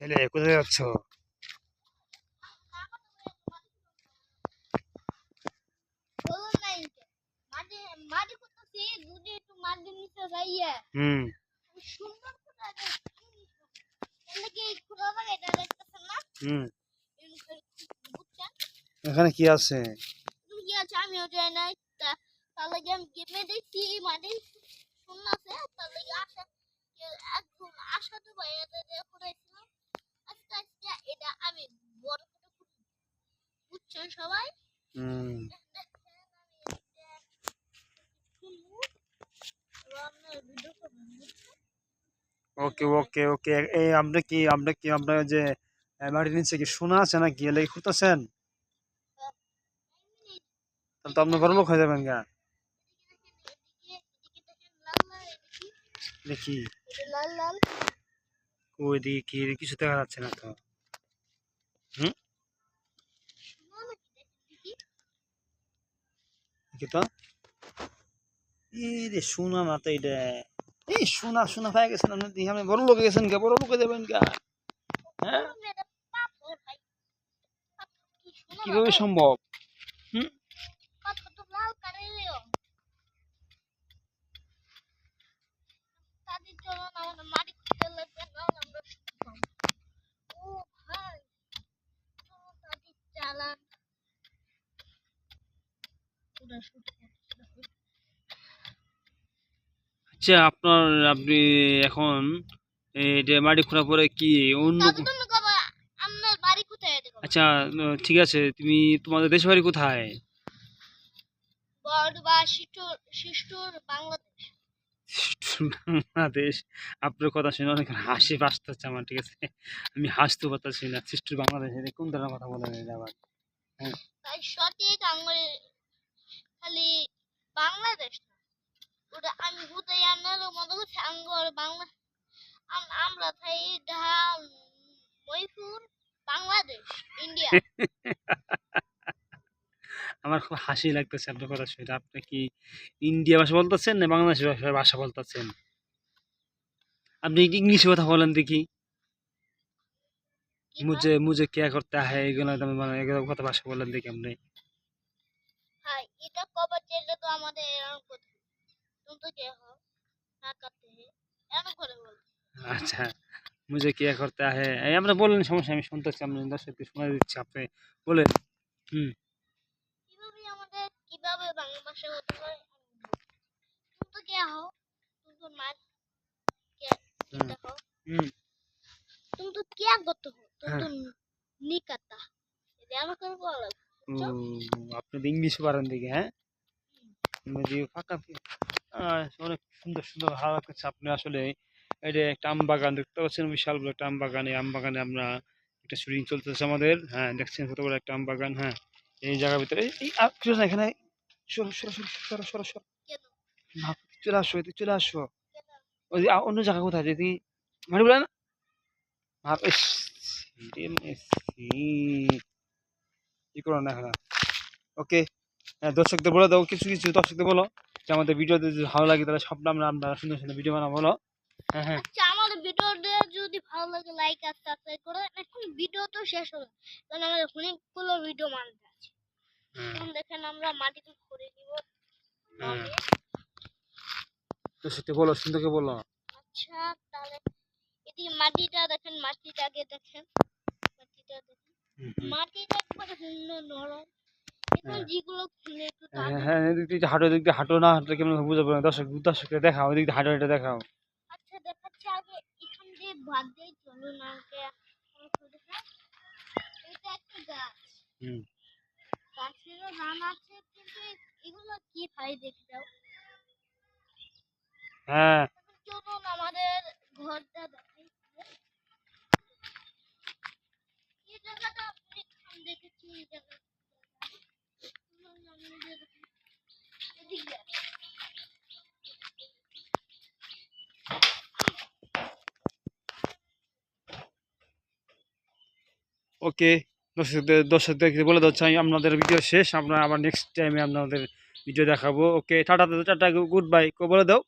এলে কোথায় যাচ্ছ? হুম। হুম। এখানে কি আছে? আমিও যাই নাই, তার লাগে আমি গেমে দেখছি মাঠে শূন্য আছে, তার লাগে একদম আশা তো করেছিলাম আজকে আজকে এটা আমি বড় করে বুঝছেন সবাই। হুম। ওকে ওকে ওকে, এই আমরা কি আমরা যে মাটির নিচে কি সোনা আছে নাকি এলে খুঁজতেছেন? তাহলে তো আপনি বড় লোক হয়ে যাবেন গা। দেখি লাল লাল ওই দিকে কি কিছু দেখা যাচ্ছে না তো। হুম। কি তো এই রে সোনা না তো এটা। এই সোনা সোনা পাই গেছেন আপনি, দেখি আপনি বড় লোক গেছেন গা, বড় লোক হয়ে যাবেন গা। হ্যাঁ, কিভাবে সম্ভব? হুম। আচ্ছা, আপনি এখন এটা মাটি খোঁড়া পরে কি অন্য আচ্ছা, ঠিক আছে, তুমি তোমাদের দেশ বাড়ি কোথায়? বাংলাদেশ। আপনার কথা শুনে অনেক হাসি পাচ্ছে আমার, ঠিক আছে? আমি হাসতেও পারতেছি না। সিস্টার বাংলাদেশ, এটা কোন ধরনের কথা বলে এটা আবার? হ্যাঁ। সঠিক খালি বাংলাদেশ না, ওটা আমি বুঝাই আপনার মনে হচ্ছে আঙ্গর বাংলা আমরা থাই ঢাল মইপুর বাংলাদেশ ইন্ডিয়া। আমার খুব হাসি লাগতেছে আপনার কথা শুনে। আপনি কি ইন্ডিয়া ভাষা বলতেছেন না বাংলাদেশি ভাষা বলতেছেন? আপনি ইংলিশে কথা বলেন দেখি। মুঝে মুঝে क्या करता है এগুলো তুমি মানে এগুলো কথা ভাষা বলেন দেখি আপনি। হ্যাঁ, এটা কবার যেটা তো আমাদের এরকম কথা তুমি তো কে হও না করতে হে এমন করে বল। আচ্ছা, মুঝে क्या करता है এই আমরা বলেন, সমস্যা আমি শুনতেছি, আপনি দর্শককে শোনা দিচ্ছি, আপনি বলেন। হুম। কিভাবে বাংলা ভাষা বলতে হয় তুমি তো কে হও তুমি তো মা কে হও হুম। তুমি তো क्या করতে हो तुम হ্যাঁ। तो निकता এটা আমাকে বলো। আপনি তো ইংলিশ পারেন দেখি, হ্যাঁ? ইংরেজি ফাঁকা অনেক সুন্দর সুন্দর ভালো লাগছে। আপনি আসলে এটা একটা আম বাগান দেখতে পাচ্ছেন, বিশাল বড় একটা আম বাগান। এই আম বাগানে আমরা একটা শুটিং চলতেছে আমাদের। হ্যাঁ, দেখছেন কত বড় একটা আম বাগান। হ্যাঁ, এই জায়গার ভিতরে এখানে সরো সরো সরো সরো সরো সরো। চলে আসো, এদিকে চলে আসো। ওই যে অন্য জায়গা কোথায় যদি মানে বলে না কি করো না এখন। ওকে, দর্শকদের বলে দাও, কিছু কিছু দর্শকদের বলো যে আমাদের ভিডিও যদি ভালো লাগে তাহলে সব আমরা সুন্দর সুন্দর ভিডিও বানাবো, বলো। হ্যাঁ হ্যাঁ। আচ্ছা, আমাদের ভিডিওটা যদি ভালো লাগে লাইক আর সাবস্ক্রাইব করে। এখন ভিডিও তো শেষ হলো, কারণ আমাদের অনেকগুলো ভিডিও বানাতে আছে। এখন দেখেন আমরা মাটিতে করে দিব। দর্শকদের বলো, সুন্দরকে বলো। আচ্ছা, তাহলে এদিকে মাটিটা দেখেন, মাটিটাকে দেখেন, মাটিটা দেখেন, মাটিটা একবারে নরম। এখন যেগুলো খুলে একটু হ্যাঁ, এদিক দিয়ে হাঁটো, এদিক দিয়ে হাঁটো, না হাঁটলে কেমন বুঝতে পারবে না। দর্শককে দেখাও, এদিক দিয়ে হাঁটো, এটা দেখাও। আচ্ছা, দেখাচ্ছি আগে এখান দিয়ে বাদ দিয়ে চলুন আমাকে। এটা একটা গাছ, গাছেরও নাম আছে, কিন্তু এগুলো কি ভাই দেখে যাও। হ্যাঁ। চলুন আমাদের ঘরটা দেখাই। এই জায়গাটা আপনি দেখেছি, এই জায়গাটা এদিকে ওকে, দর্শকদেরকে বলে দিচ্ছি আপনাদের ভিডিও শেষ। আমরা আবার নেক্সট টাইমে আপনাদের ভিডিও দেখাবো। ওকে, টাটা টাটা, গুড বাই বলে দাও।